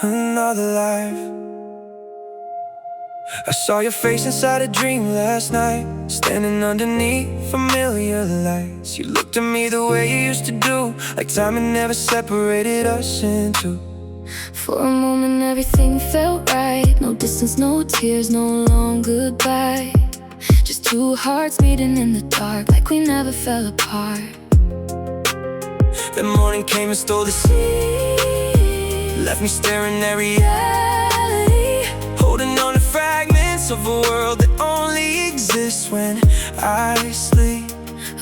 Another life. I saw your face inside a dream last night, standing underneath familiar lights. You looked at me the way you used to do, like time had never separated us in two. For a moment everything felt right. No distance, no tears, no long goodbye. Just two hearts meeting in the dark, like we never fell apart. The morning came and stole the sea, left me staring at reality, holding on to fragments of a world that only exists when I sleep.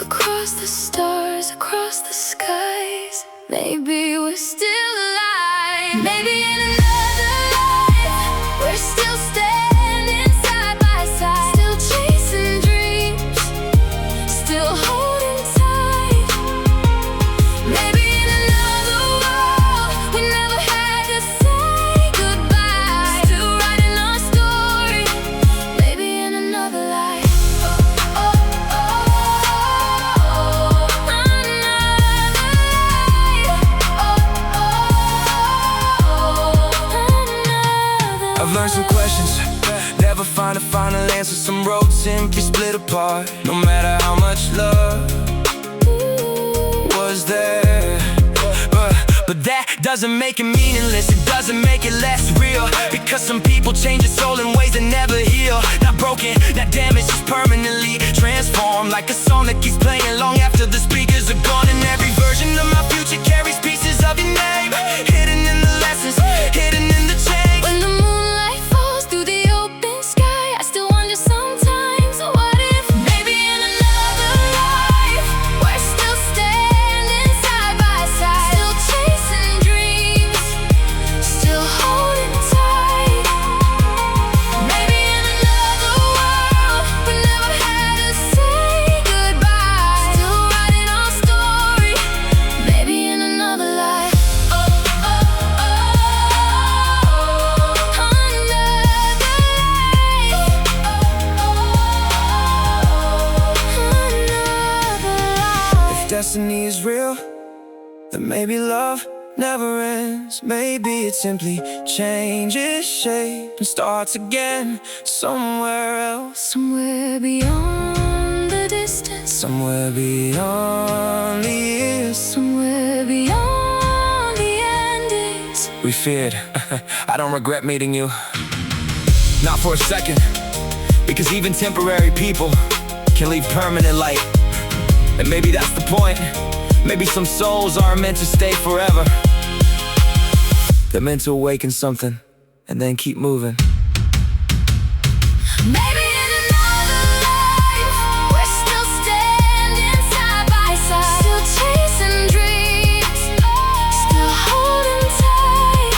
Across the stars, across the skies, maybe we're still alive. Maybe in another life, we're still standing side by side, still chasing dreams, still holding tight. Maybe in another world, we never had to say goodbye, still writing our story. Maybe in another life. I've learned some questions, never find a final answer. Some roads simply split apart, no matter how much love was there. But that doesn't make it meaningless, it doesn't make it less real. Because some people change their soul in ways that never heal. Not broken, not damaged, just permanently transformed, like a song that keeps playing long after the speakers are gone. And every version of my future carries pieces of your name, hidden in the lessons, hidden in the change. When the moonlight falls through the open sky, I still wonder sometimes, what if maybe in another life, we're still standing side by side, still chasing dreams, still holding tight. Maybe in another world, we never had to say goodbye, still writing our story. Maybe in another life. If destiny is real, then maybe love never ends. Maybe it simply changes shape and starts again somewhere else. Somewhere beyond the distance, Somewhere beyond the years somewhere beyond the endings. we feared. I don't regret meeting you, not for a second. Because even temporary people can leave permanent light. And maybe that's the point. Maybe some souls aren't meant to stay forever. They're meant to awaken something and then keep moving. Maybe in another life, we're still standing side by side, still chasing dreams, still holding tight.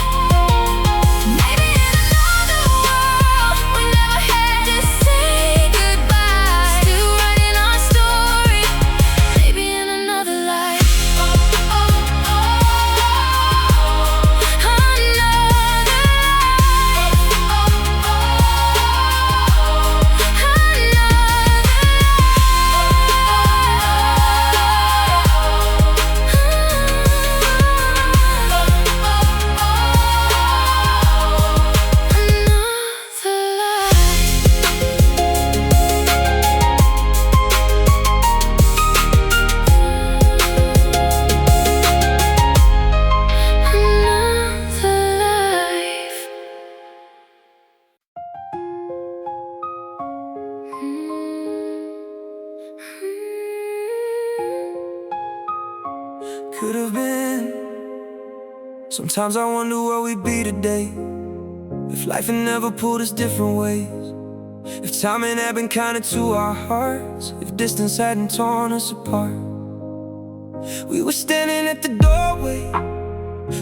Maybe in another world, we never had to say goodbye, still writing our story. Maybe in another life. Could have been. Sometimes I wonder where we'd be today if life had never pulled us different ways. If timing had been kinder to our hearts, if distance hadn't torn us apart. We were standing at the doorway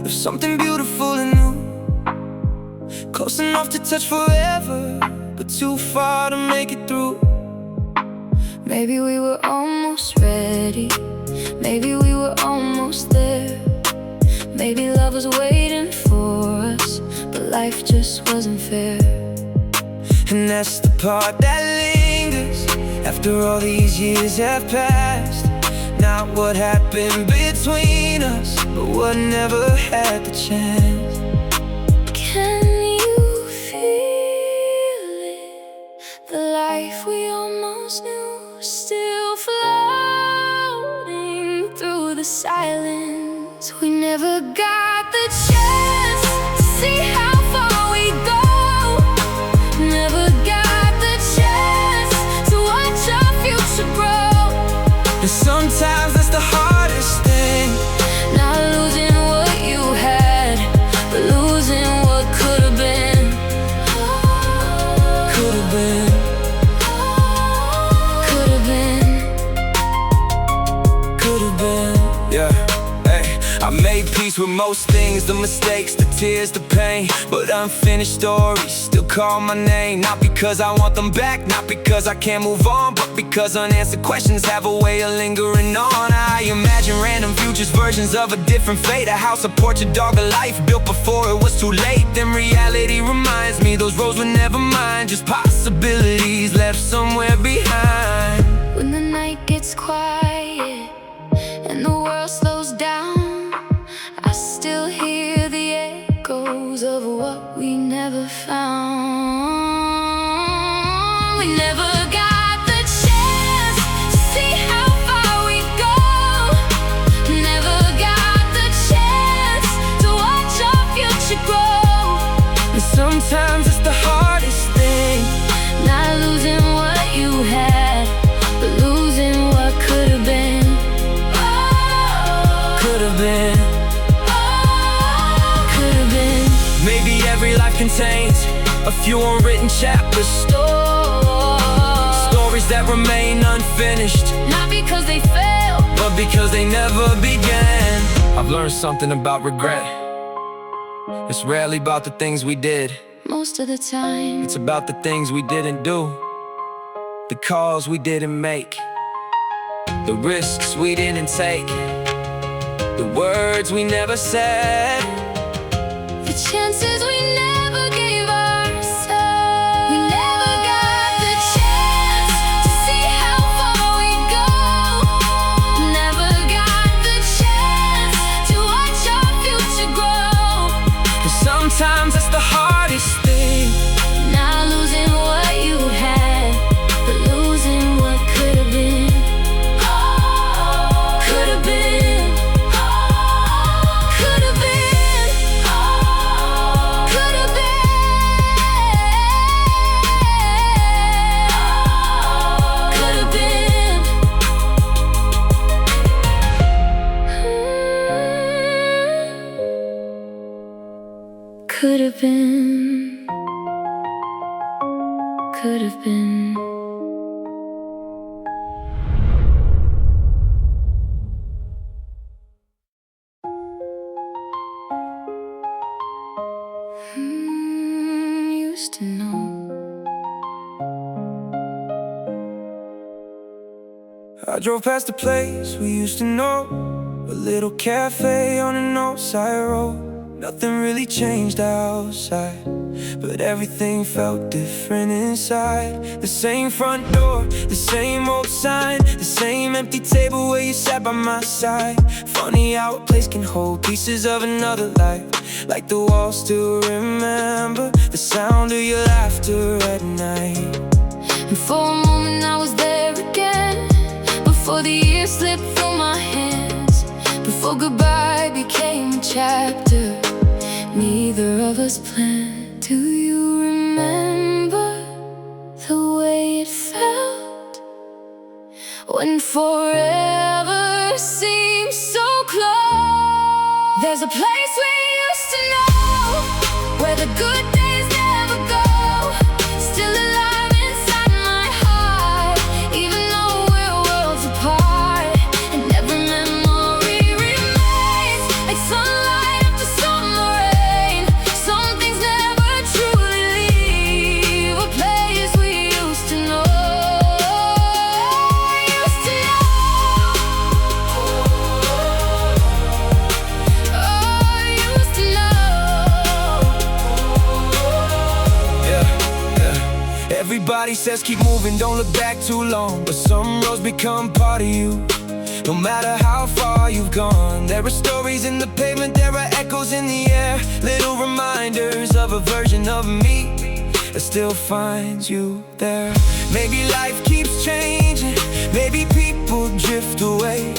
of something beautiful and new, close enough to touch forever, but too far to make it through. Maybe we were almost ready, maybe we were almost there. Maybe love was waiting for us, but life just wasn't fair. And that's the part that lingers after all these years have passed. Not what happened between us, but what never had the chance. Can you feel it? The life we almost knew, still floating through the silence. We never got the chance to see how far we go. Never got the chance to watch our future grow. And sometimes that's the hardest thing, not losing what you had, but losing what could have been. could have been. Could have been. Could have been. Yeah, hey, I made peace with most things, the mistakes, the tears, the pain, but unfinished stories still call my name. Not because I want them back, not because I can't move on, but because unanswered questions have a way of lingering on. I imagine random futures, versions of a different fate, a house, a porch, a dog, a life built before it was too late. Then reality reminds me those roads were never mine, just possibilities left somewhere behind. When the night gets quiet and the world slows down, I still hear the echoes of what we never found. We never got the chance to see how far we go. Never got the chance to watch our future grow. And sometimes it's the hardest thing, Not losing what you had, but losing what could have been. could have been. Could have been. Maybe every life contains a few unwritten chapters, stories that remain unfinished, Not because they failed, but because they never began. I've learned something about regret. It's rarely about the things we did, most of the time. it's about the things we didn't do, the calls we didn't make, the risks we didn't take, the words we never said, The chances we never gave ourselves. We never got the chance to see how far we go. Never got the chance to watch our future grow. and sometimes that's the hardest thing, Not losing what you had, but losing what could have been. Could have been. Could have been. Could have been. Could have been. Could have been. Could have been. Used to know. I drove past the place we used to know, a little cafe on an old side road. Nothing really changed outside, but everything felt different inside. The same front door, the same old sign, the same empty table where you sat by my side. Funny how a place can hold pieces of another life, like the walls still remember the sound of your laughter at night. And for a moment I was there again, before the years slipped through my hands, before goodbye became a chapter neither of us planned. Do you remember the way it felt when forever seems so close? There's a place we used to know, where the good days never go, still alive inside my heart, even though we're worlds apart. And every memory remains like sunlight after summer rain. Some things never truly leave a place we used to know. Used to know. Oh, used to know. Everybody says keep moving, don't look back too long, but some roads become part of you. No matter how far you've gone, there are stories in the pavement, there are echoes in the air, little reminders of a version of me that still finds you there. Maybe life keeps changing, maybe people drift away,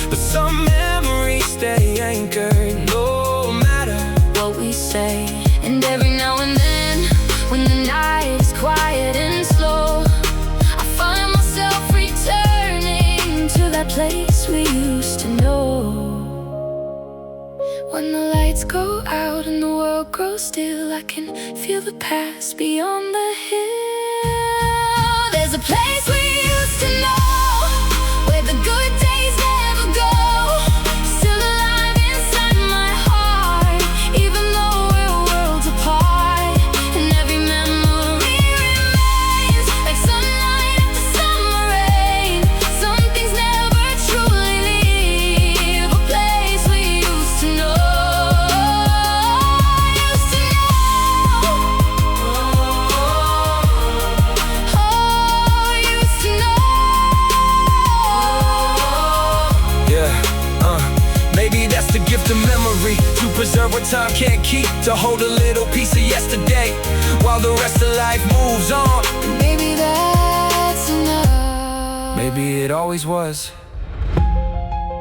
but some memories stay anchored no matter what we say. And every now and then, when the night is quiet and slow, I find myself returning to that place we used to know. When the lights go out and the world grows still, I can feel the past beyond the hill. There's a place we used to know, where the good days never go, still alive inside my heart, even though we're worlds apart. And every memory remains like sunlight after summer rain. Some things never truly leave a place we used to know. Maybe that's the gift of memory, to preserve what time can't keep, to hold a little piece of yesterday while the rest of life moves on. Maybe that's enough. Maybe it always was.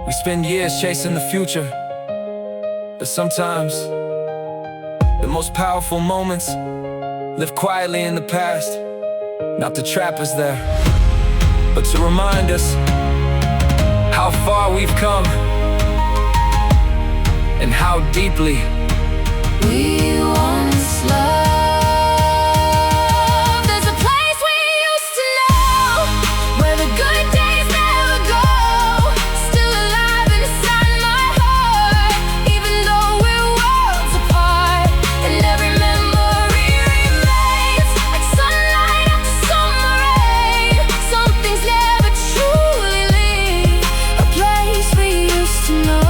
We spend years chasing the future, but sometimes the most powerful moments live quietly in the past. Not to trap us there, but to remind us how far we've come and how deeply we once loved. There's a place we used to know, where the good days never go, still alive inside my heart, even though we're worlds apart. And every memory remains like sunlight after summer rain. Some things never truly leave a place we used to know.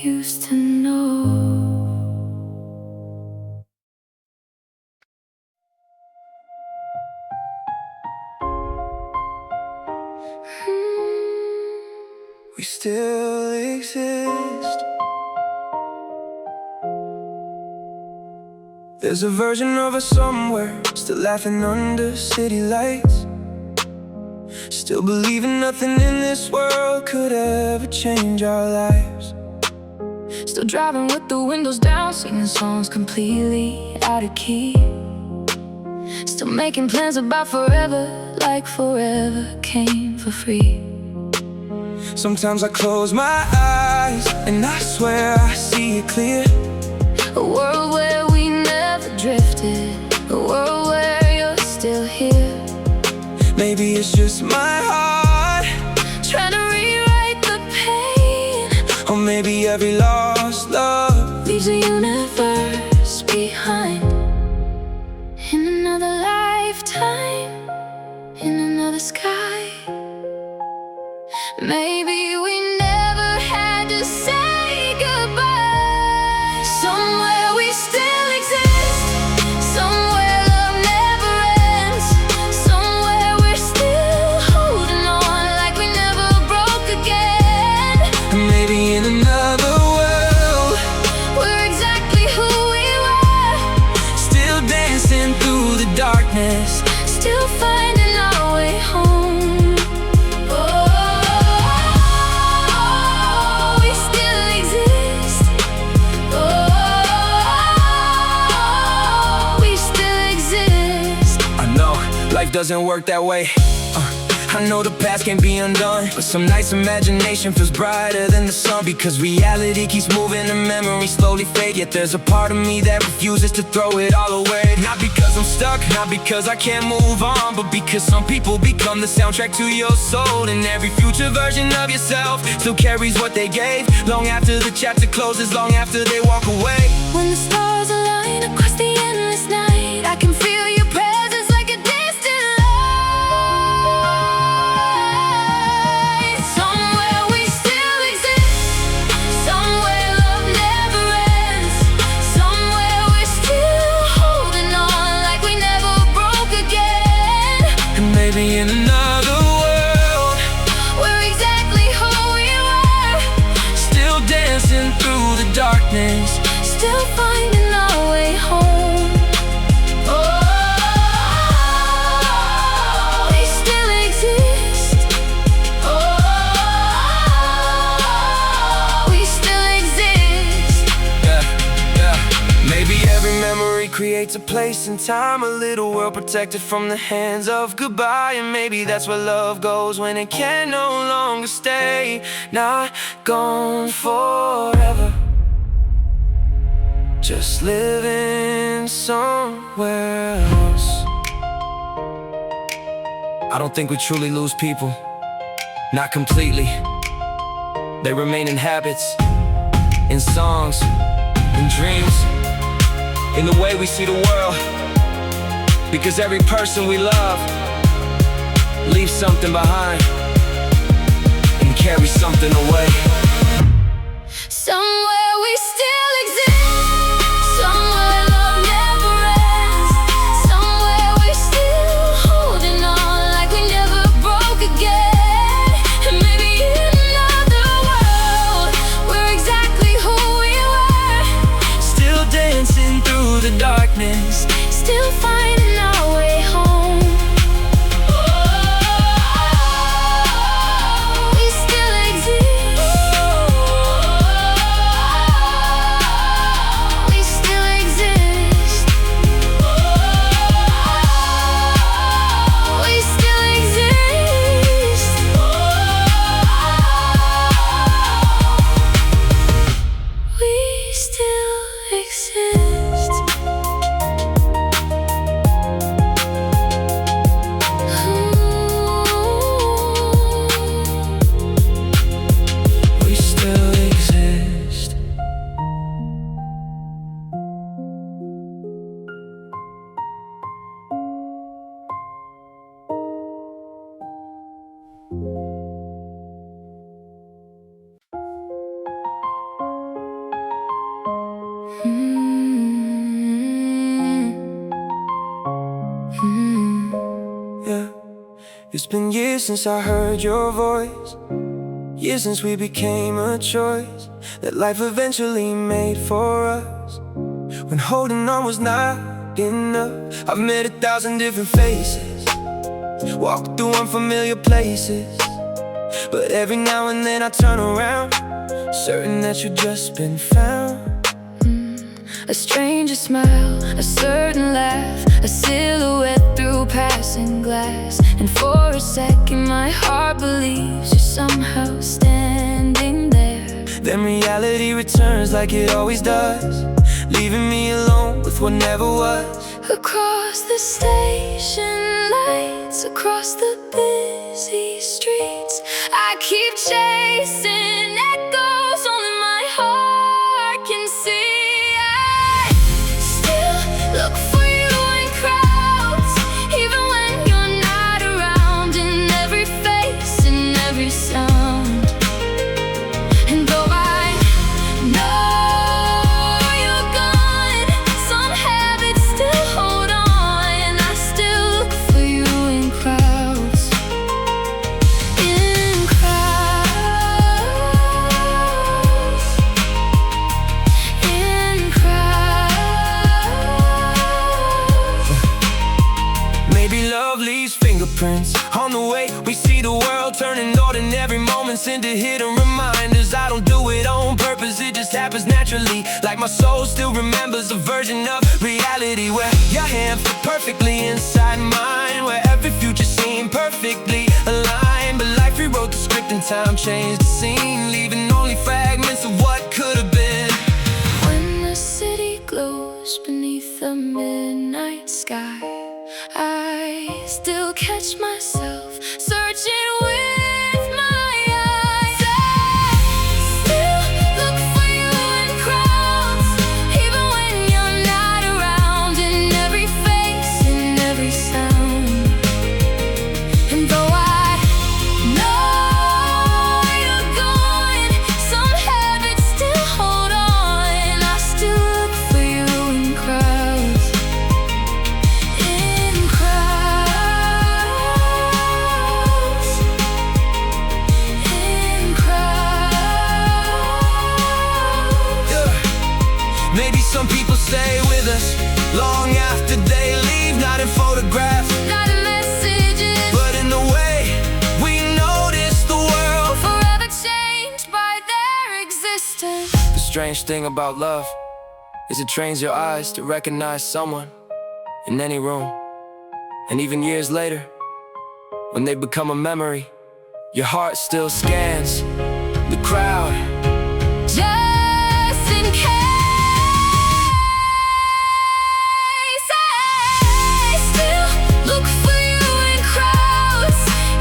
Used to know. we still exist. There's a version of us somewhere, still laughing under city lights, still believing nothing in this world could ever change our lives. Still driving with the windows down, singing songs completely out of key. Still making plans about forever, like forever came for free. Sometimes I close my eyes and I swear I see it clear. A world where we never drifted, a world where you're still here. Maybe it's just my heart trying to rewrite the pain, or maybe every lost love leaves a universe behind. In another lifetime, in another sky. Maybe we never had to say goodbye. Somewhere we still exist, somewhere love never ends, somewhere we're still holding on like we never broke again. Maybe in another world we're exactly who we were, still dancing through the darkness, still finding our way home. Life doesn't work that way. I I know the past can't be undone, but some nights imagination feels brighter than the sun. Because reality keeps moving and memories slowly fade, yet there's a part of me that refuses to throw it all away. Not because I'm stuck, not because I can't move on, but because some people become the soundtrack to your soul. And every future version of yourself still carries what they gave, long after the chapter closes, long after they walk away. When the stars align across the endless night, I can feel your presence like a distant light. Somewhere we still exist, somewhere love never ends, somewhere we're still holding on like we never broke again. And maybe in another world, we're exactly who we were, still dancing through the darkness, still finding our way home. Oh, we still exist. Oh, we still exist. yeah. Maybe every memory creates a place in time, a little world protected from the hands of goodbye. And maybe that's where love goes when it can no longer stay, not gone forever, just living somewhere else. I don't think we truly lose people, not completely. They remain in habits, in songs, in dreams, in the way we see the world. Because every person we love leaves something behind and carries something away. Somewhere we still exist, somewhere love never ends, somewhere we're still holding on like we never broke again. And maybe in another world, we're exactly who we were, Still dancing through the darkness, still finding our way home. We still exist. We still exist. We still exist. We still exist. we still exist. Yeah, it's been years since I heard your voice, years since we became a choice that life eventually made for us. When holding on was not enough, I've met 1,000 different faces, walked through unfamiliar places, but every now and then I turn around, certain that you've just been found. A stranger smile, a certain laugh, a silhouette through passing glass. And for a second my heart believes you're somehow standing there. Then reality returns like it always does, leaving me alone with what never was. Across the station lights, across the busy streets, I keep chasing echoes only my heart can see. I still look for you in crowds, even when you're not around, in every face, in every sound. And though I know you're gone, some habits still hold on, and I still look for you in crowds, in crowds, in crowds. Maybe love leaves fingerprints on the way we see the world, turning ordinary moments into hidden reminders. I don't do it on purpose, it just happens naturally. Like my soul still remembers a version of reality where your hand fit perfectly inside mine, where every future seemed perfectly aligned. time changed the scene, leaving only fragments of what could have been. When the city glows beneath the midnight sky, I still catch myself searching with my eyes. I still look for you in crowds, even when you're not around, in every face, in every sound. And though I know you're gone, some habits still hold on. I still look for you in crowds, in crowds, in crowds. Yeah. Maybe some people stay with us long after they leave, not in photographs, Not in messages, but in the way we notice the world. forever changed by their existence. The strange thing about love is it trains your eyes to recognize someone in any room. And even years later, when they become a memory, your heart still scans the crowd. Just in case. I still look for you in crowds,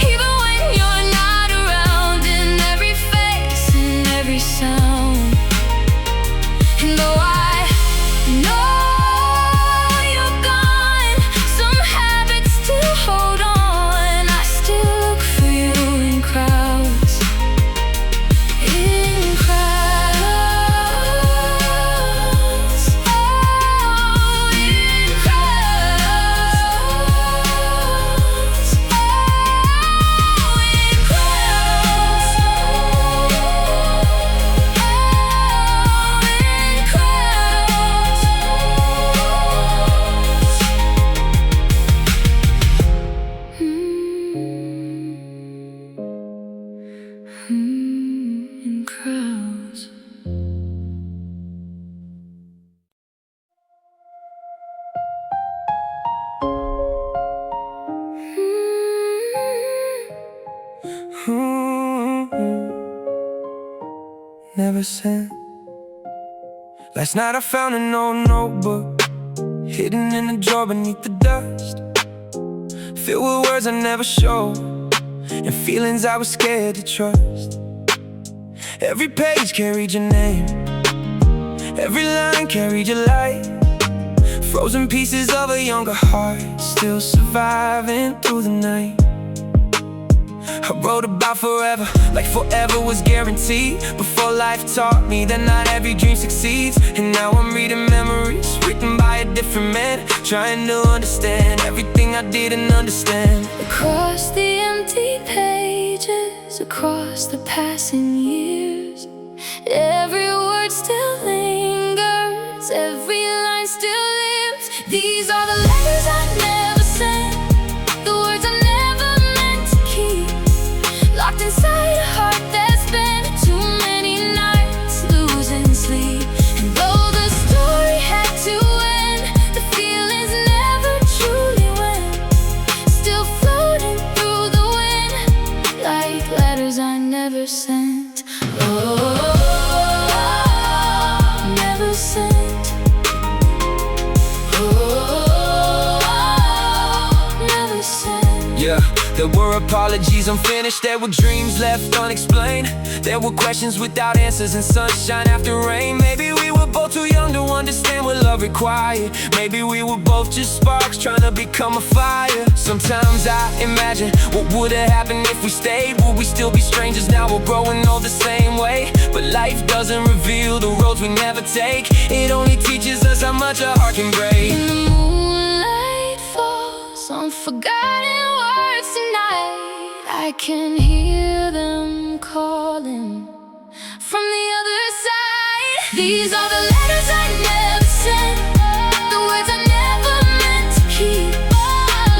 even when you're not around, in every face, in every sound. And though I know you're gone, some habits still hold on. I still look for you in crowds, in crowds, oh, in crowds, oh, in crowds, in crowds. Never sent. Last night I found an old notebook hidden in a drawer beneath the dust, filled with words I never showed and feelings I was scared to trust. Every page carried your name, every line carried your light, frozen pieces of a younger heart still surviving through the night. I wrote about forever, like forever was guaranteed, before life taught me that not every dream succeeds. And now I'm reading memories written by a different man, trying to understand everything I didn't understand. Across the empty pages, across the passing years, every word still lingers, every line still lives. These are the letters I never sent, the words I never meant to keep, locked inside a heart that's spent too many nights losing sleep. And though the story had to end, the feelings never truly went, still floating through the wind, like letters I never sent. Oh, never sent. Oh, never sent. Yeah, there were apologies unfinished, there were dreams left unexplained, there were questions without answers and sunshine after rain. Maybe we were both too young to understand what love required, maybe we were both just sparks trying to become a fire. Sometimes I imagine what would have happened if we stayed. Would we still be strangers now? We're growing old the same way, but life doesn't reveal the roads we never take, it only teaches us how much a heart can break. And the moonlight falls on forgotten words tonight, I can hear them calling from the other side. These are the letters I never sent, the words I never meant to keep,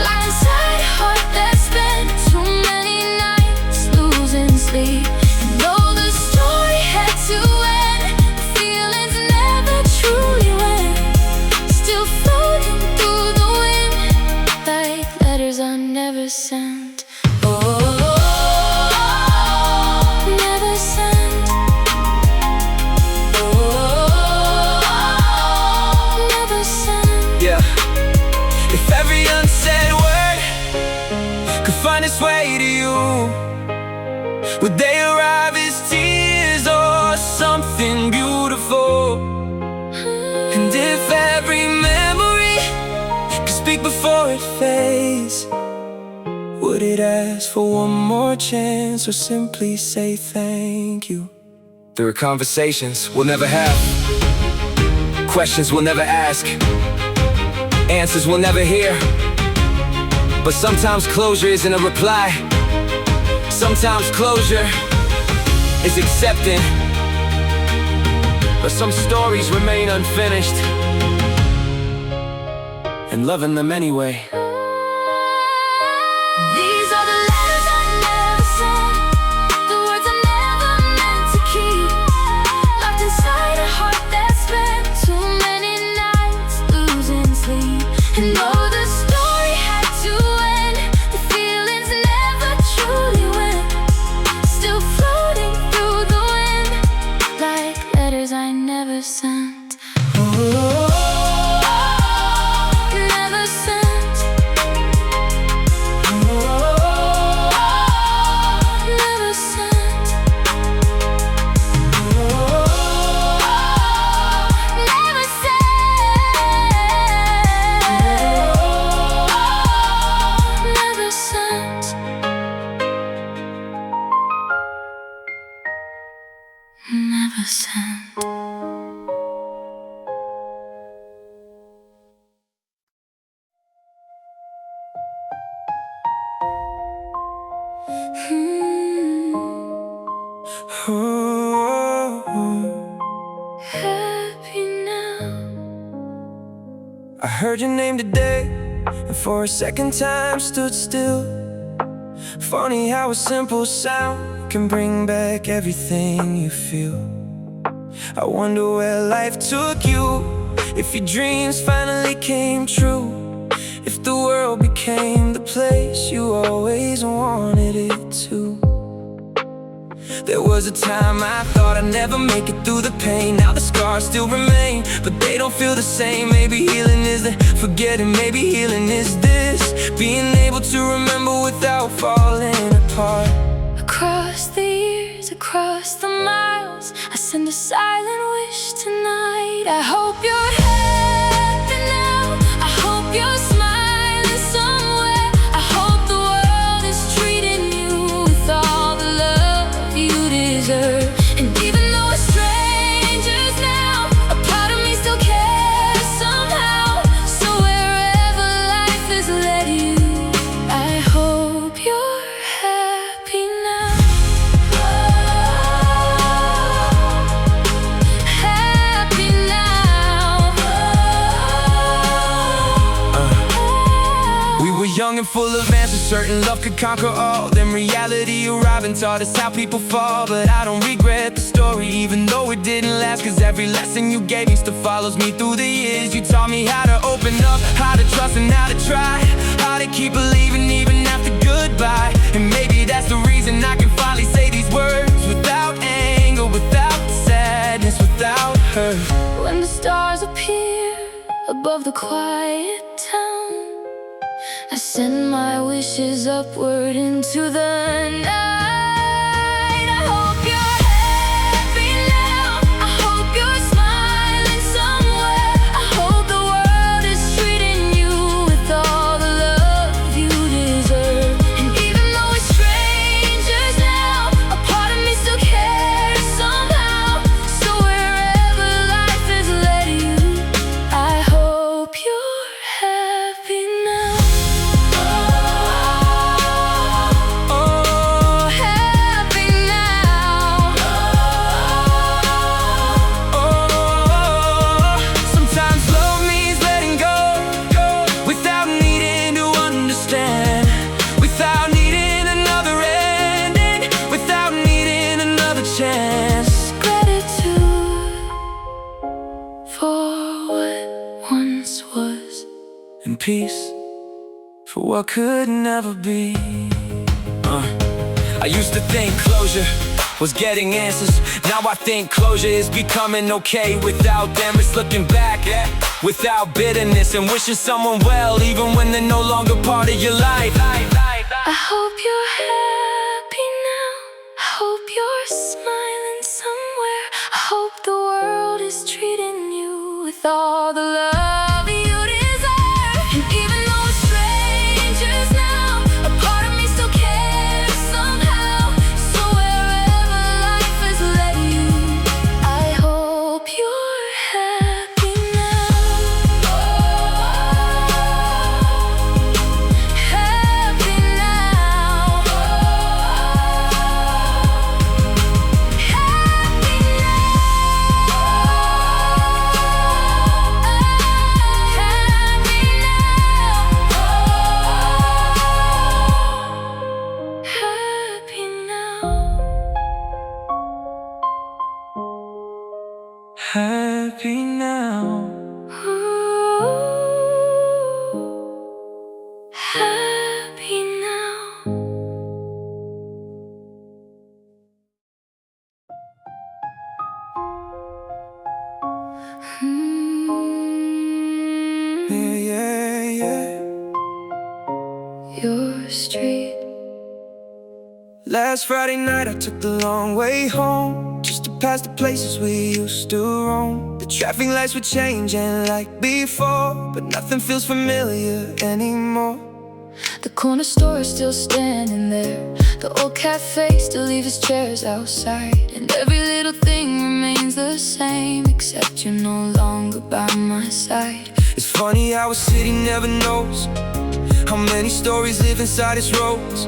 locked inside a heart that's spent too many nights losing sleep. And though the story had to end, the feelings never truly went, still floating through the wind, like letters I never sent. Oh, find its way to you? Would they arrive as tears or something beautiful? And if every memory could speak before it fades, would it ask for one more chance or simply say thank you? There are conversations we'll never have, questions we'll never ask, answers we'll never hear. But sometimes closure isn't a reply. Sometimes closure is accepting. But some stories remain unfinished, and loving them anyway. These are the letters I never sent, the words I never meant to keep, locked inside a heart that spent too many nights losing sleep. And though the story had to end, the feelings never truly went, still floating through the wind, like letters I never sent. Never sent. Happy now. I heard your name today, and for a second time stood still. Funny how a simple sound can bring back everything you feel. I wonder where life took you, if your dreams finally came true, if the world became the place you always wanted it to. There was a time I thought I'd never make it through the pain. Now the scars still remain, but they don't feel the same. Maybe healing is the forgetting, maybe healing is this, being able to remember without falling apart. Across the years, across the miles, I send a silent wish tonight. I hope you're happy now, I hope you're smiling somewhere. I hope the world is treating you with all the love you deserve. And even though we're strangers now, a part of me still cares somehow. So wherever life has led you, I hope you're happy now. Happy now. We were young and full of answers, certain love could conquer all. Then reality arrived and taught us how people fall. But I don't regret the story, even though it didn't last, cause every lesson you gave me still follows me through the years. You taught me how to open up, how to trust and how to try, how to keep believing even after goodbye. And maybe that's the reason I can finally say these words without anger, without sadness, without hurt. When the stars appear above the quiet town, I send my wishes upward into the night. I hope you're happy now, I hope you're smiling somewhere. I hope the world is treating you with all the love you deserve. And even though we're strangers now, a part of me still cares somehow. So wherever life has led you, I hope you're happy now. Oh, happy now. Oh, sometimes love means letting go, without needing to understand, without needing another ending, without needing another chance. Gratitude for what once was. And peace for what could never be. I used to think closure was getting answers. Now I think closure is becoming okay. Without them, it's looking back without bitterness and wishing someone well, even when they're no longer part of your life. I hope you're happy now. I hope you're smiling somewhere. I hope the world is treating you with all the love you deserve. And even though we're strangers now, a part of me still cares somehow. So wherever life has led you, I hope you're happy now. Happy now. Happy Happy now. Ooh, happy now. Yeah. Your street. Last Friday night I took the long way home, just to pass the places we used to roam. The traffic lights were changing like before, but nothing feels familiar anymore. The corner store is still standing there. The old cafe still leaves its chairs outside. And every little thing remains the same, except you're no longer by my side. It's funny how a city never knows how many stories live inside its roads.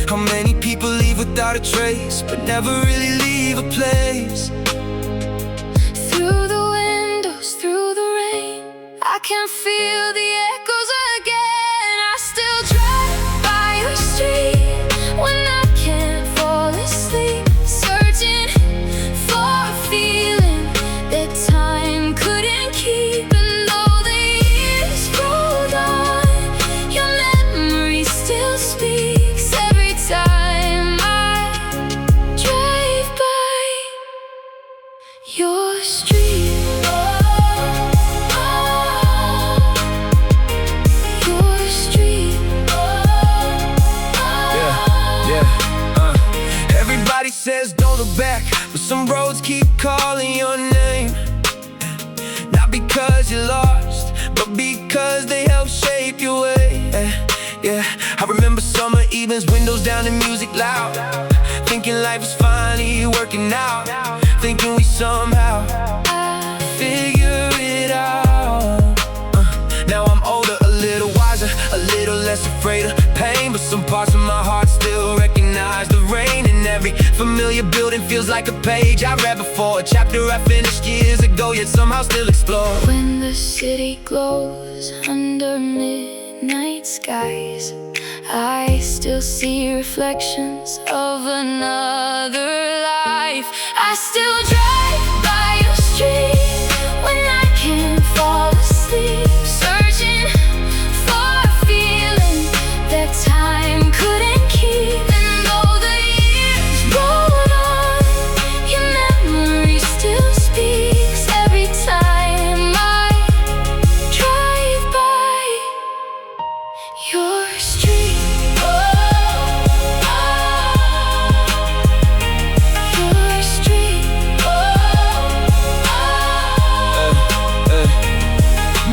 How many people leave without a trace, but never really leave a place. Through the windows, through the rain, I can feel the echoes again. I still drive by your street when I can't fall asleep, searching for a feeling that time couldn't keep. And though the years rolled on, your memory still speaks every time I drive by your street. Your street. Everybody says don't look back, but some roads keep calling your name. Not because you're lost, but because they help shape your way. Yeah, I remember summer evenings, windows down and music loud, thinking life is finally working out, thinking we somehow figure it out. Now I'm older, a little wiser, a little less afraid of pain, but some parts of my heart still recognize the rain. And every familiar building feels like a page I read before, a chapter I finished years ago, yet somehow still explore. When the city glows under midnight skies, I still see reflections of another life. I still drive by your street when I can't fall asleep, searching for a feeling that time couldn't keep. And though the years rolled on, your memory still speaks every time I drive by your street. Your street.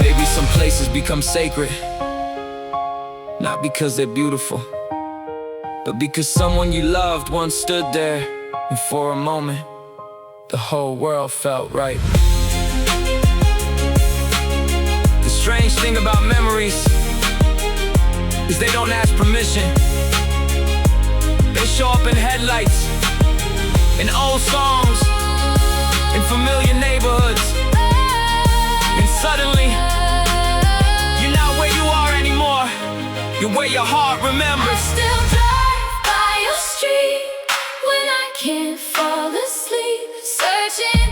Maybe some places become sacred, not because they're beautiful, but because someone you loved once stood there, and for a moment, the whole world felt right. The strange thing about memories is they don't ask permission. They show up in headlights, in old songs, in familiar neighborhoods. And suddenly, you're not where you are anymore. You're where your heart I remembers. still drive by your street when I can't fall asleep, searching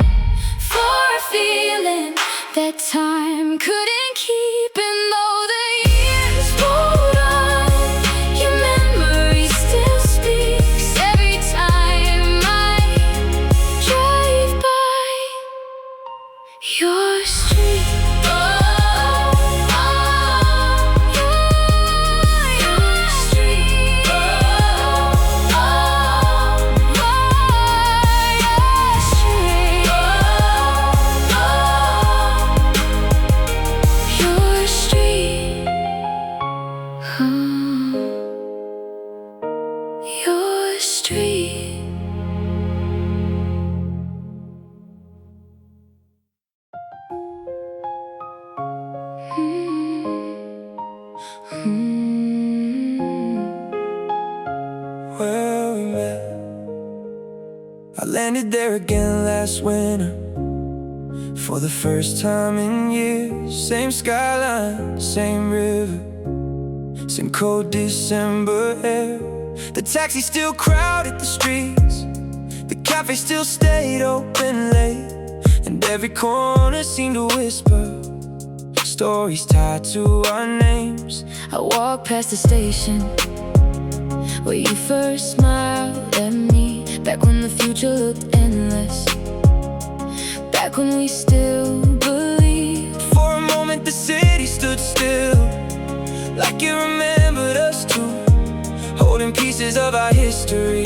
for a feeling that time couldn't keep. And though the years rolled on, your memory still speaks every time I your street. Your street. Your street. Your street. Where we met, I landed there again last winter. For the first time in years. Same skyline, same river, same cold December air. The taxi still crowded the streets, the cafe still stayed open late, and every corner seemed to whisper stories tied to our names. I walked past the station where you first smiled at me, back when the future looked endless, back when we still believed. For a moment the city stood still, like it remembered us too, holding pieces of our history,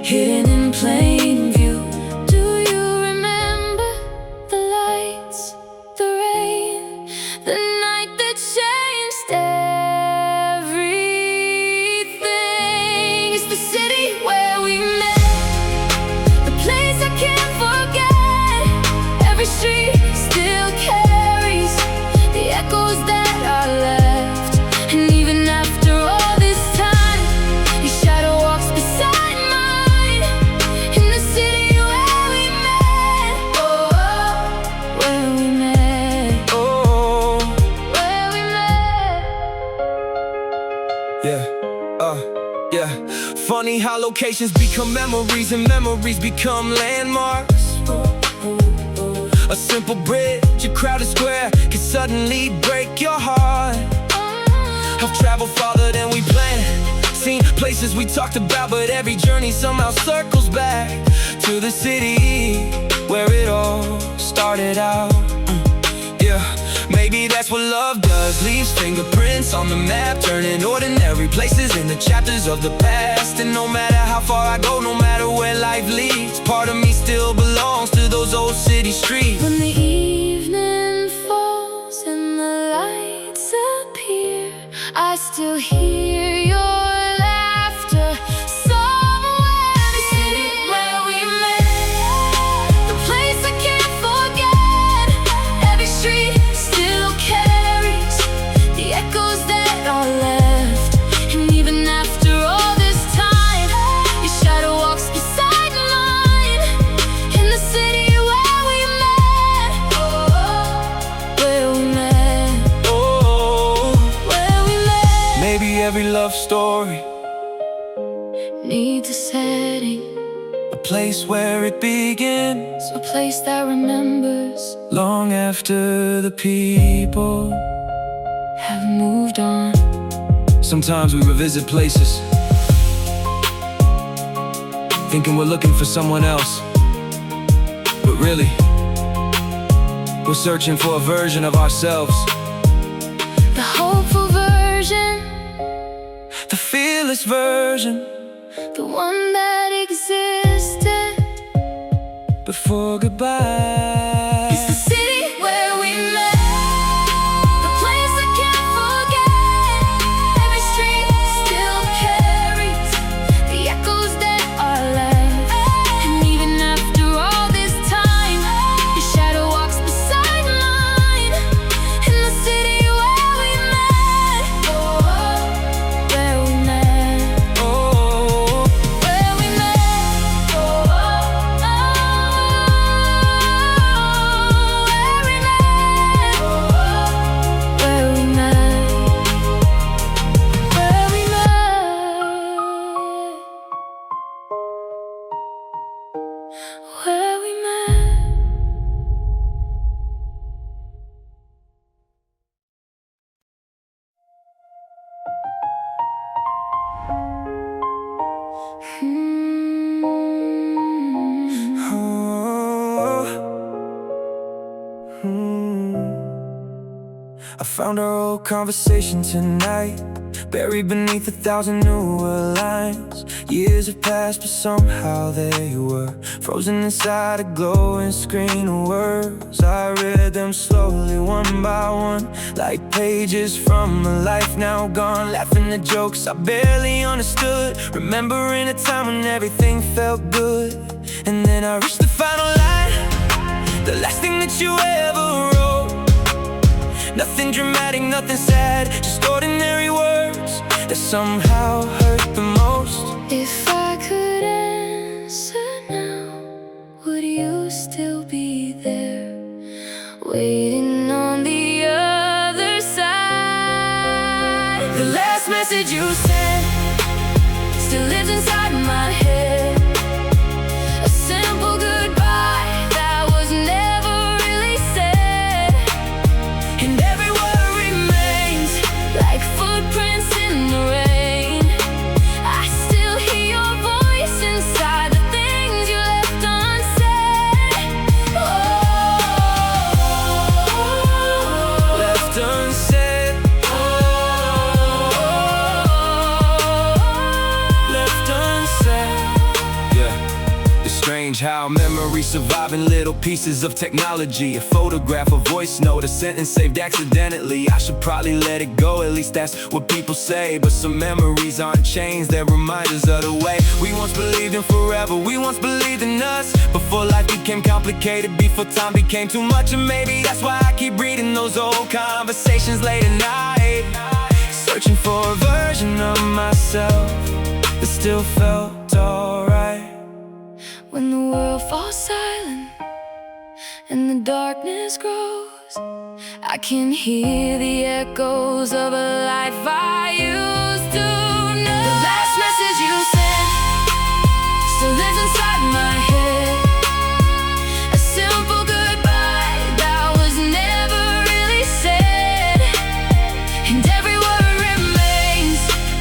hidden in plain view. Do you remember the lights, the rain, the night that changed everything? It's the city where we met, the place I can't forget. Every street still carries the echoes that are left, and even after all this time, your shadow walks beside mine in the city where we met. Oh, where we met. oh, Where we met. yeah, yeah. Funny how locations become memories and memories become landmarks. A simple bridge, a crowded square can suddenly break your heart. I've traveled farther than we planned, seen places we talked about, but every journey somehow circles back to the city where it all started out. Yeah, maybe that's what love does, leaves fingerprints on the map, turning ordinary places into chapters of the past. And no matter how far I go, no matter where life leads, part of me still belongs to those old city streets. When the evening falls and the lights appear, I still hear your laughter somewhere. The city where we met, the place I can't forget. Every street still carries the echoes that are left, and even after all this time, your shadow walks beside mine in the city where we met. Where we met. Oh, Where we met. maybe every love story, Needs a setting, a place where it begins, a place that remembers, long after the people have moved on. Sometimes we revisit places, thinking we're looking for someone else, but really, we're searching for a version of ourselves. The hopeful version, The fearless version, the one that existed before goodbye. It's the city where we met, the place I can't forget. Every street still carries the echoes that are left, and even after all this time, your shadow walks beside mine in the city where we met. Where we met. Oh, Where we met. I found our old conversation tonight, buried beneath 1,000 newer lines. Years have passed, but somehow there you were, frozen inside a glowing screen of words. I read them slowly, one by one, like pages from a life now gone. Laughing at jokes I barely understood, remembering a time when everything felt good. And then I reached the final line, the last thing that you ever wrote. Nothing dramatic, nothing sad, just ordinary words that somehow hurt the most. If I could answer now, would you still be there, waiting on the other side? The last message you sent Still lives inside my head, a simple goodbye that was never really said. and every word remains Like footprints in the rain, I still hear your voice inside the things you left unsaid. Oh, left unsaid. Left unsaid. Yeah. It's strange how memories survive in little pieces of technology. A photograph, a voice note, a sentence saved accidentally. I should probably let it go, at least that's what people say. But some memories aren't chains, they're reminders of the way we once believed in forever. We once believed in us, before life became complicated, before time became too much. And maybe that's why I keep reading those old conversations late at night, searching for a version of myself that still felt alright. when the world falls silent and the darkness grows, I can hear the echoes of a life I used to know. The last message you sent still lives inside my head, a simple goodbye that was never really said. And every word remains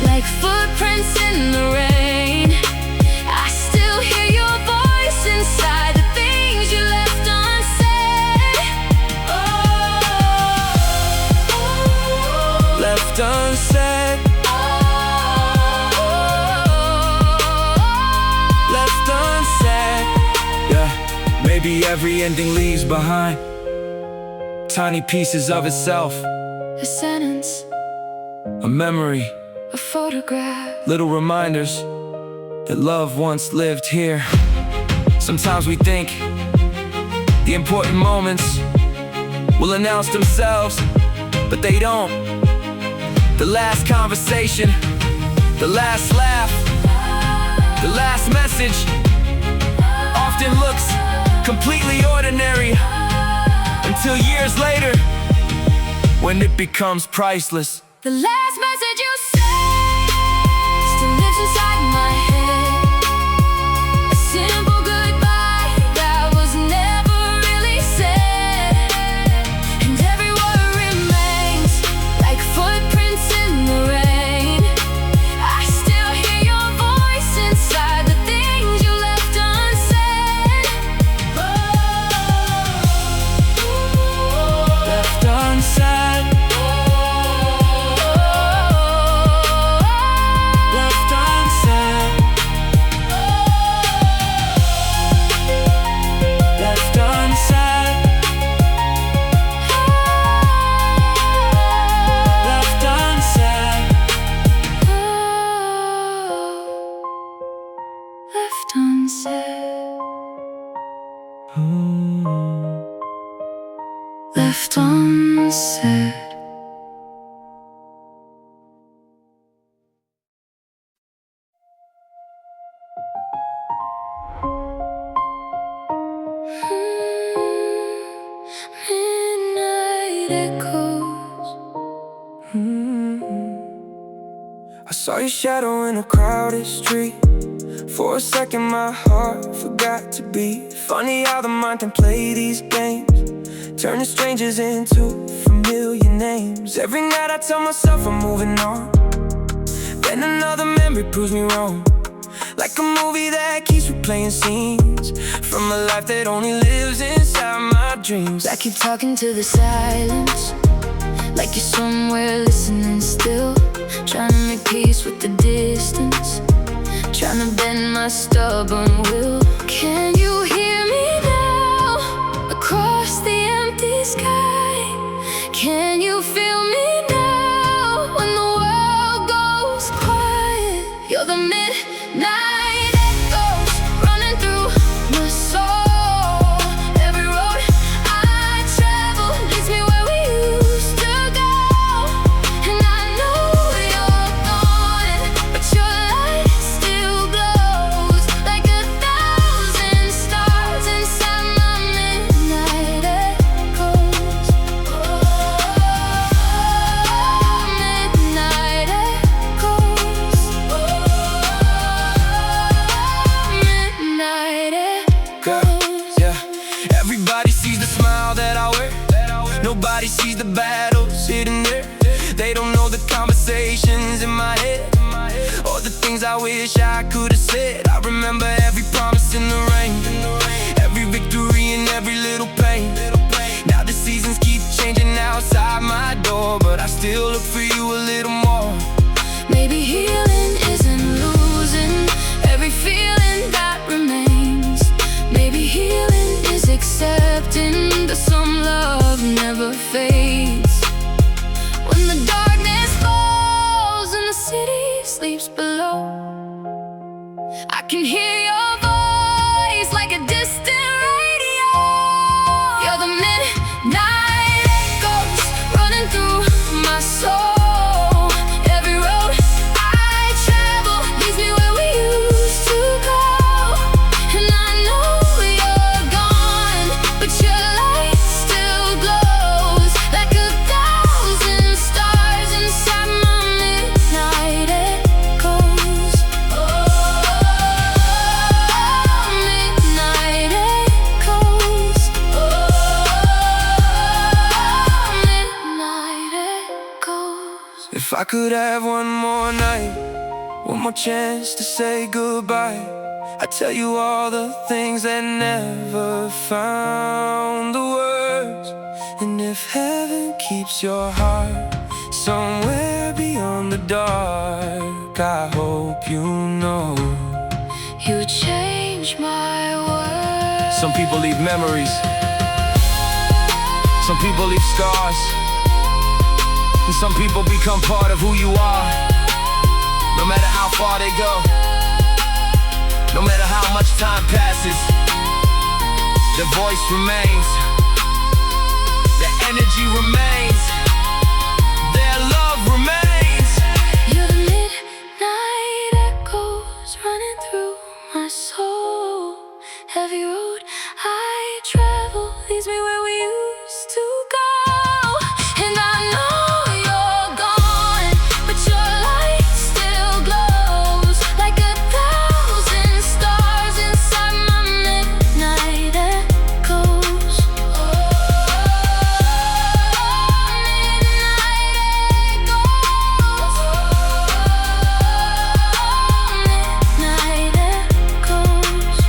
like footprints in the rain. I still hear your voice inside the things you left unsaid. Left unsaid. Left unsaid. Yeah, maybe every ending leaves behind tiny pieces of itself, A sentence, a memory, a photograph. little reminders that love once lived here. Sometimes we think the important moments will announce themselves, but they don't. The last conversation, the last laugh, the last message often looks completely ordinary until years later, when it becomes priceless. The last message you sent still lives inside my head, a simple goodbye that was never really said. And every word remains like footprints in the rain. I still hear your voice inside the things you left unsaid. Left unsaid. Left unsaid. Left unsaid. Left unsaid. Left unsaid. Left unsaid. Midnight echoes. I saw your shadow in a crowded street. For a second my heart forgot to beat. Funny how the mind can play these games, turning strangers into familiar names. Every night I tell myself I'm moving on, then another memory proves me wrong. Like a movie that keeps replaying scenes from a life that only lives inside my dreams. I keep talking to the silence, like you're somewhere listening still, trying to make peace with the distance, trying to bend my stubborn will. Can you hear me now, across the empty sky? Can you feel me now, when the world goes quiet? You're the midnight echoes running through my soul. Every road I travel leads me where we used to go. And I know you're gone, but your light still glows like 1,000 stars inside my midnight echoes. Midnight echoes. Midnight echoes. Yeah, everybody sees the smile that I wear. Nobody sees the battles hidden there. They don't know the conversations in my head, or the things I wish I could have said. I remember every promise in the rain, every victory and every little pain. Now the seasons keep changing outside my door, but I still look for you a little more. Maybe healing isn't losing every feeling that remains. Maybe healing is accepting that some love never fades. When the darkness falls and the city sleeps below, I can hear your voice like a distant radio. You're the midnight echoes running through my soul. Every road I travel leads me where we used to go. And I know you're gone, but your light still glows like 1,000 stars inside my midnight echoes. Midnight echoes. Midnight echoes. If I could have one more night, one more chance to say goodbye, I'd tell you all the things that never found the words. And if heaven keeps your heart somewhere beyond the dark, I hope you know You change my world. some people leave memories, some people leave scars, and some people become part of who you are. No matter how far they go, no matter how much time passes, their voice remains, their energy remains, their love remains. You're the midnight echoes running through my soul. Every road I travel leads me where we used to go. And I know you're gone, but your light still glows like 1,000 stars inside my midnight echoes. Midnight echoes. Midnight echoes.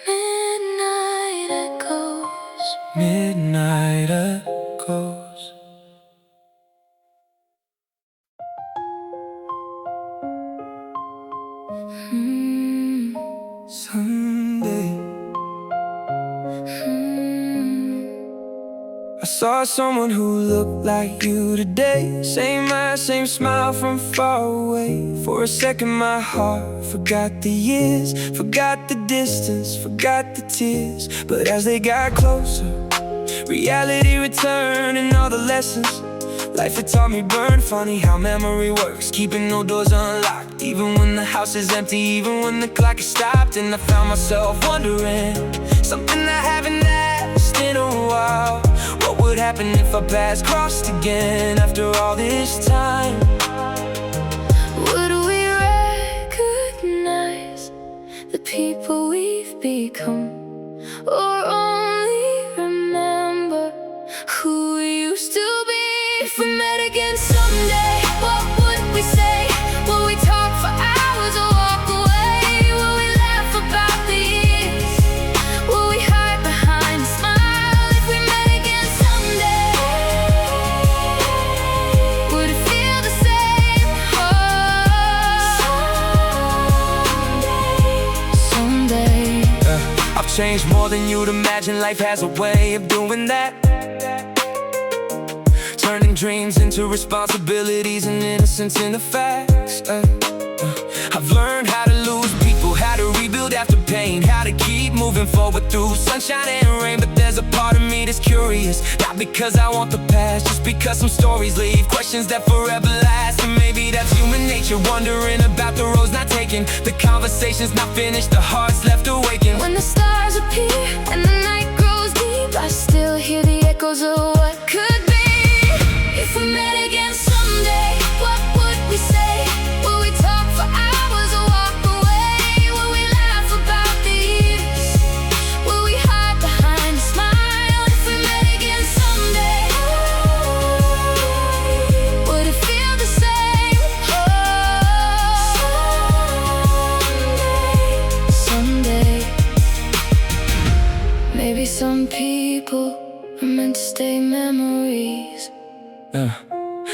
Midnight echoes. Midnight echoes. Someday I saw someone who looked like you today. Same eyes, same smile from far away. For a second my heart forgot the years, forgot the distance, forgot the tears. But as they got closer, reality returned and all the lessons life had taught me burned. Funny how memory works, keeping no doors unlocked, even when the house is empty, even when the clock is stopped. And I found myself wondering something I haven't asked in a while. What would happen if our paths crossed again after all this time? Would we recognize the people we've become, or only remember who we used to be? If we met again someday, what would we say? Will we talk for hours or walk away? Will we laugh about the years? Will we hide change more than you'd imagine. Life has a way of doing that, turning dreams into responsibilities and innocence into facts. I've learned how to lose people, how to rebuild after pain, how to keep moving forward through sunshine and rain. But there's a part of me that's curious, not because I want the past, just because some stories leave questions that forever last. And maybe that's human nature, wondering about the roads not taken, the conversations not finished, the hearts left awakened. When the stars appear and the night grows deep, I still hear the echoes of what could be. If we met again someday, what would we say? Will we talk for hours or walk away? Will we laugh about the years? Will we hide behind a smile? If we met again someday, would it feel the same? Someday, maybe some people are meant to stay memories.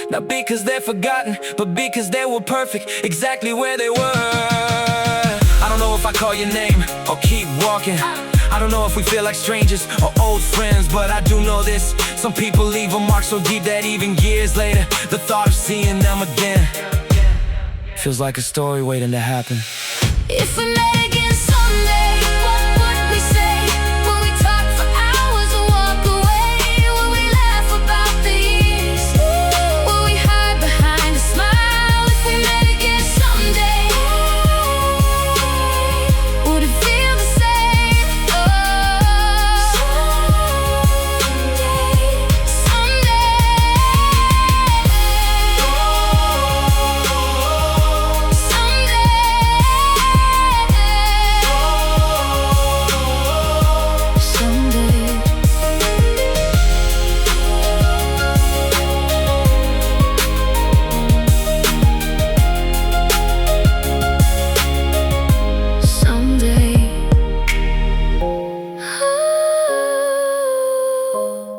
Not because they're forgotten, but because they were perfect, exactly where they were. I don't know if I call your name or keep walking. I don't know if we feel like strangers or old friends, but I do know this: some people leave a mark so deep that even years later, the thought of seeing them again feels like a story waiting to happen. If we met again someday, what would we say? Will we talk for hours or walk away? Will we laugh about the years? Will we hide behind a smile? If we met again someday, would it feel the same?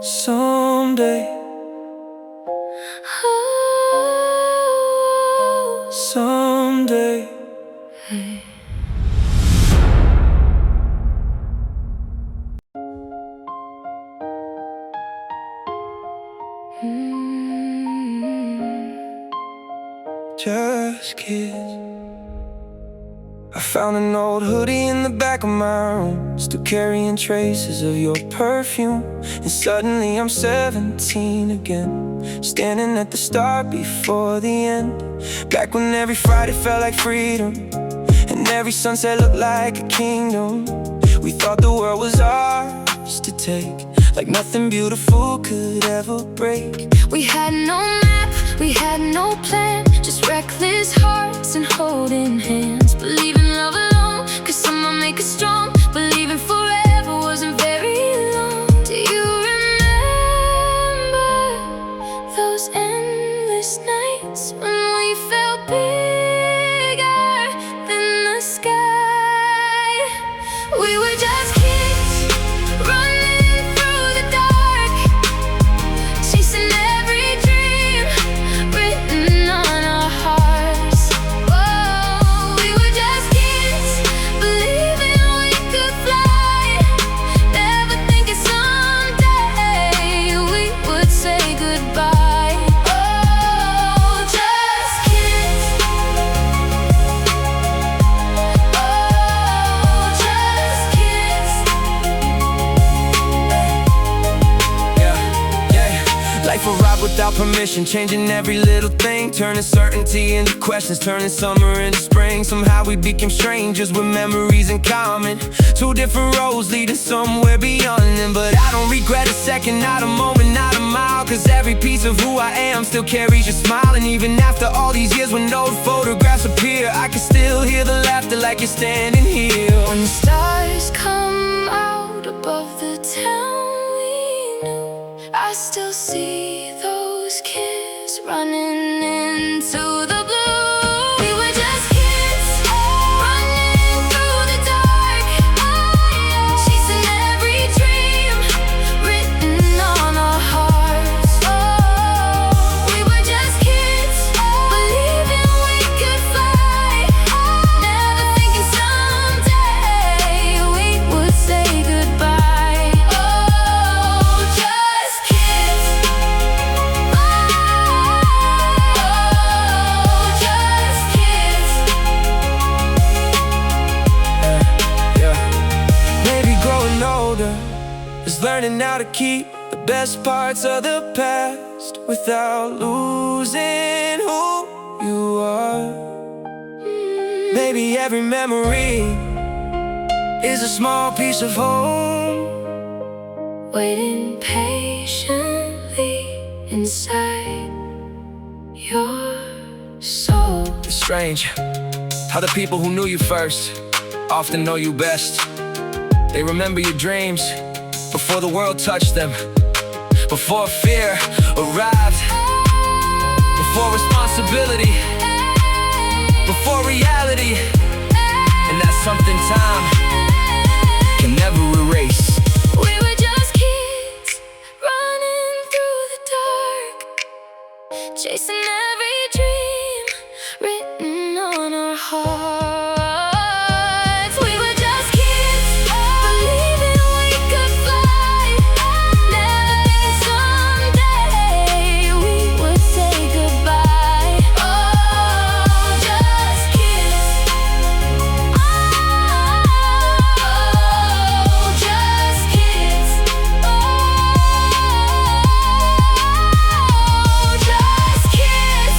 Someday, someday. Just kids. I found an old hoodie in the back of my room, still carrying traces of your perfume. And suddenly I'm 17 again, standing at the start before the end. Back when every Friday felt like freedom, and every sunset looked like a kingdom. We thought the world was ours to take, like nothing beautiful could ever break. We had no map, we had no plan, just reckless hearts and holding hands. Believing love alone could somehow make us strong. Believing forever wasn't very long. Do you remember those endless nights when we felt bigger than the sky? We were just kids running through the dark, chasing every dream written on our hearts. Oh, we were just kids, believing we could fly, never thinking someday we would say goodbye. Oh, just kids. Oh, just kids. Yeah. Life arrived without permission, changing every little thing, turning certainty into questions, turning summer into spring. Somehow we became strangers with memories in common, two different roads leading somewhere beyond them. But I don't regret a second, not a moment, not a mile, cause every piece of who I am still carries your smile. And even after all these years when old photographs appear, I can still hear the laughter like you're standing here. When the stars come out above the town we knew, I still see those kids running into the blue. We were just kids running through the dark, chasing every dream written on our hearts. Oh, we were just kids, believing we could fly, never thinking someday we would say is learning how to keep the best parts of the past without losing who you are. Maybe every memory is a small piece of home, waiting patiently inside your soul. It's strange how the people who knew you first often know you best. They remember your dreams before the world touched them, before fear arrived, before responsibility, before reality. And that's something time can never erase. We were just kids running through the dark, chasing every dream written on our hearts. We were just kids believing we could fly, never someday we would say goodbye. Oh, just kids. Oh, just kids. Oh, just kids.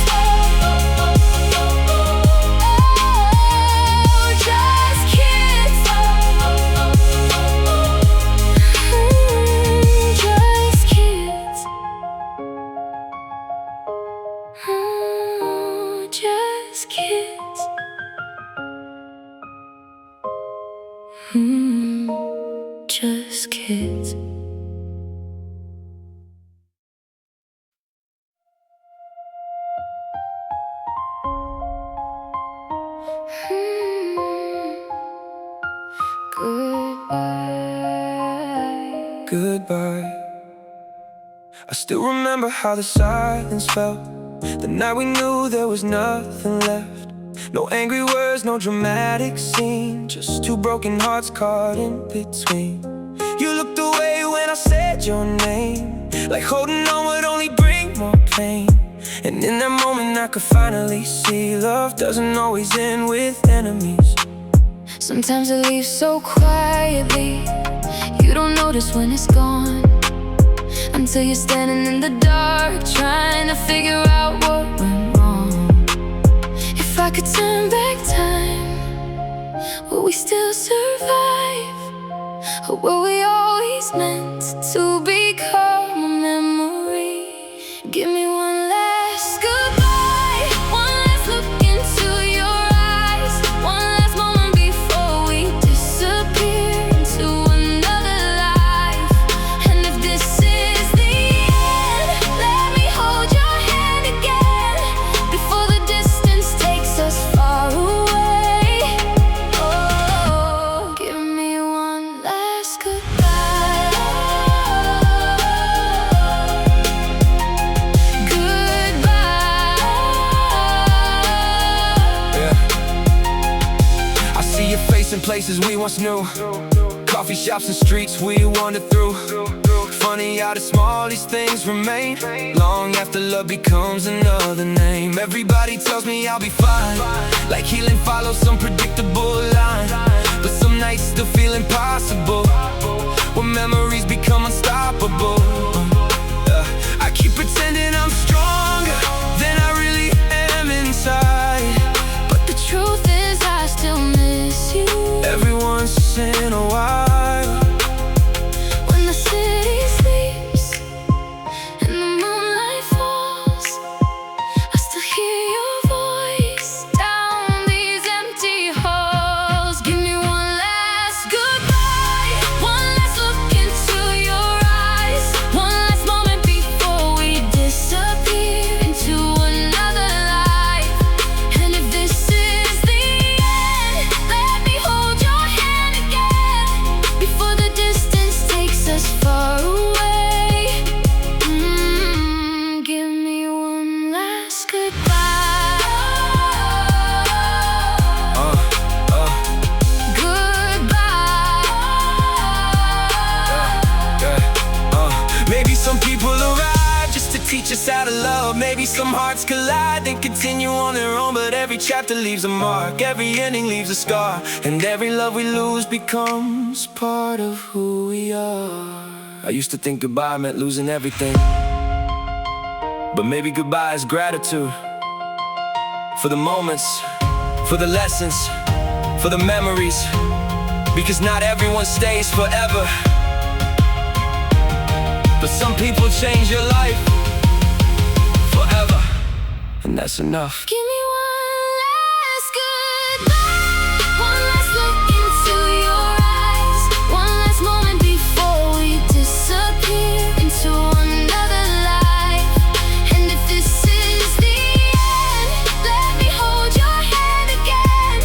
Oh, just kids. Just kids. Just kids. Just kids. Goodbye. Goodbye. I still remember how the silence felt the night we knew there was nothing left. No angry words, no dramatic scene, just two broken hearts caught in between. You looked away when I said your name, like holding on would only bring more pain. And in that moment I could finally see love doesn't always end with enemies. Sometimes it leaves so quietly, you don't notice when it's gone, until you're standing in the dark trying to figure out what went wrong. If I could turn back time, would we still survive? Or were we always meant to become a memory? Give me one last goodbye, one last look into your eyes, one last moment before we disappear into another life. And if this is the end, let me hold your hand again, before the distance takes us far away. Oh, give me one last goodbye. Goodbye. Yeah. I see your face in places we once knew, coffee shops and streets we wandered through. Funny how the smallest things remain long after love becomes another name. Everybody tells me I'll be fine, like healing follows some predictable line, but some nights still feel impossible when memories become unstoppable. I keep pretending I'm stronger than I really am inside, But the truth is I still miss you. every once in a while. When the city sleeps and the moonlight falls, I still hear your voice down these empty halls. Give me one last goodbye, one last look into your eyes, one last moment before we disappear into another life. And if this is the end, let me hold your hand again, before the distance takes us far away. Give me one last goodbye. Goodbye. Maybe some people arrive just to teach us how to love. Maybe some hearts collide, then continue on their own. But every chapter leaves a mark, every ending leaves a scar, and every love we lose becomes part of who we are. I used to think goodbye meant losing everything, but maybe goodbye is gratitude. For the moments, for the lessons, for the memories, because not everyone stays forever. But some people change your life forever, and that's enough. Give me one last goodbye, one last look into your eyes, one last moment before we disappear into another life. And if this is the end, let me hold your hand again,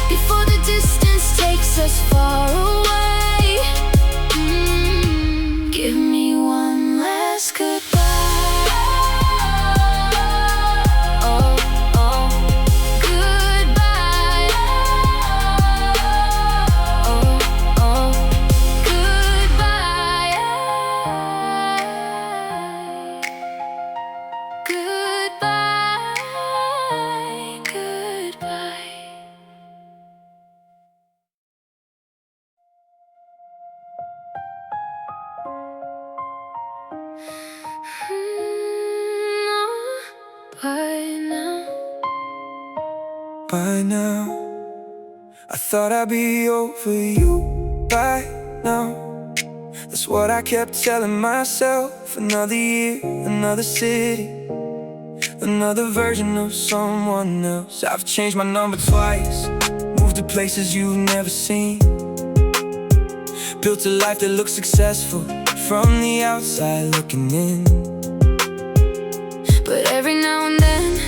before the distance takes us far away. Give me one last goodbye. By now, I thought I'd be over you by now. That's what I kept telling myself. Another year, another city, another version of someone else. I've changed my number twice, moved to places you've never seen, built a life that looks successful from the outside looking in. But every now and then,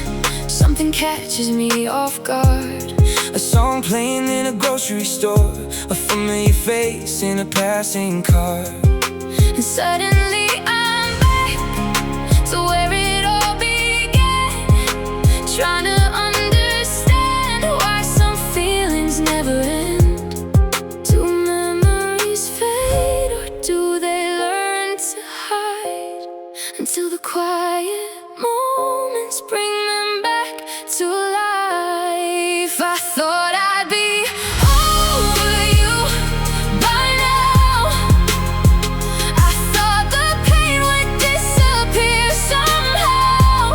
something catches me off guard. A song playing in a grocery store, a familiar face in a passing car. And suddenly I'm back to where it all began, trying to understand why some feelings never end. Do memories fade, or do they learn to hide until the quiet moments bring them back to life? I thought I'd be over you by now. I thought the pain would disappear somehow,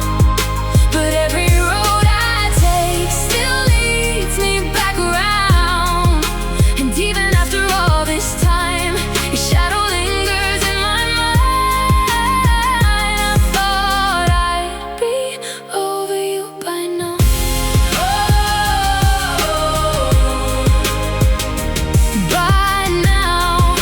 but every road I take still leads me back around. And even after all this time, your shadow lingers in my mind. I thought I'd be over you by now. By now.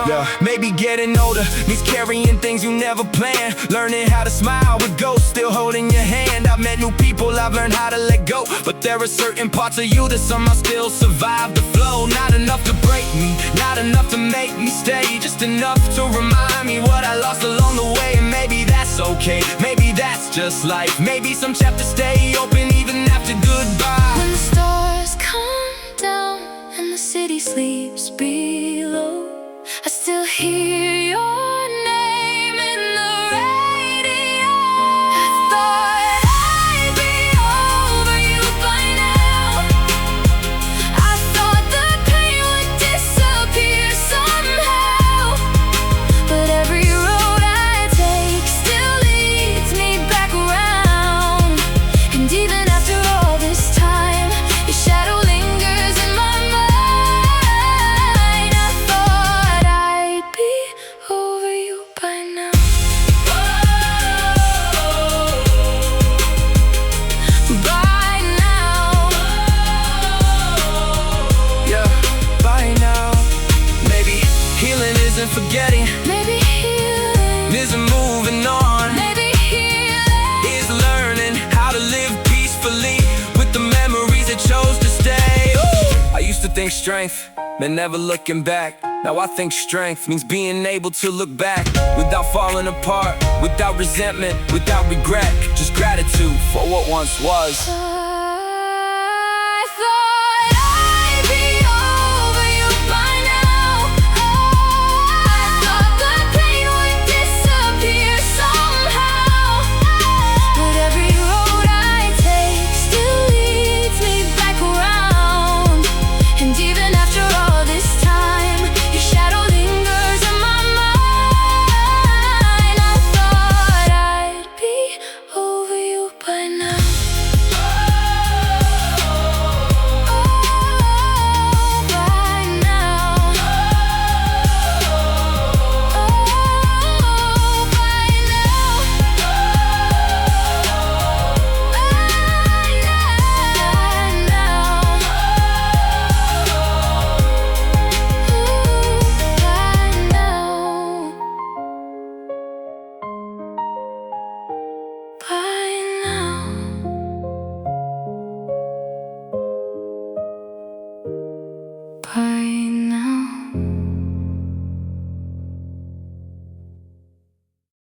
Yeah. Maybe getting older means carrying things you never planned, learning how to smile with ghosts still holding your hand. I've met new people, I've learned how to let go, but there are certain parts of you that somehow still survive the flow. Not enough to break me, not enough to make me stay, just enough to remind me what I lost along the way. And maybe that's okay, maybe that's just life. Maybe some chapters stay open even after goodbye. When the stars come down and the city sleeps below, I still hear your name in the radio. I thought I'd be over you by now. I thought the pain would disappear somehow, but every road I take still leads me back around. And even after all this time, your shadow lingers in my mind. I thought I'd be over you by now. By now. Yeah, by now. Maybe healing isn't forgetting, Maybe healing, isn't moving on, maybe healing. is learning how to live peacefully with the memories that chose to stay. Ooh. I used to think strength meant never looking back. Now I think strength means being able to look back without falling apart, without resentment, without regret. Just gratitude for what once was.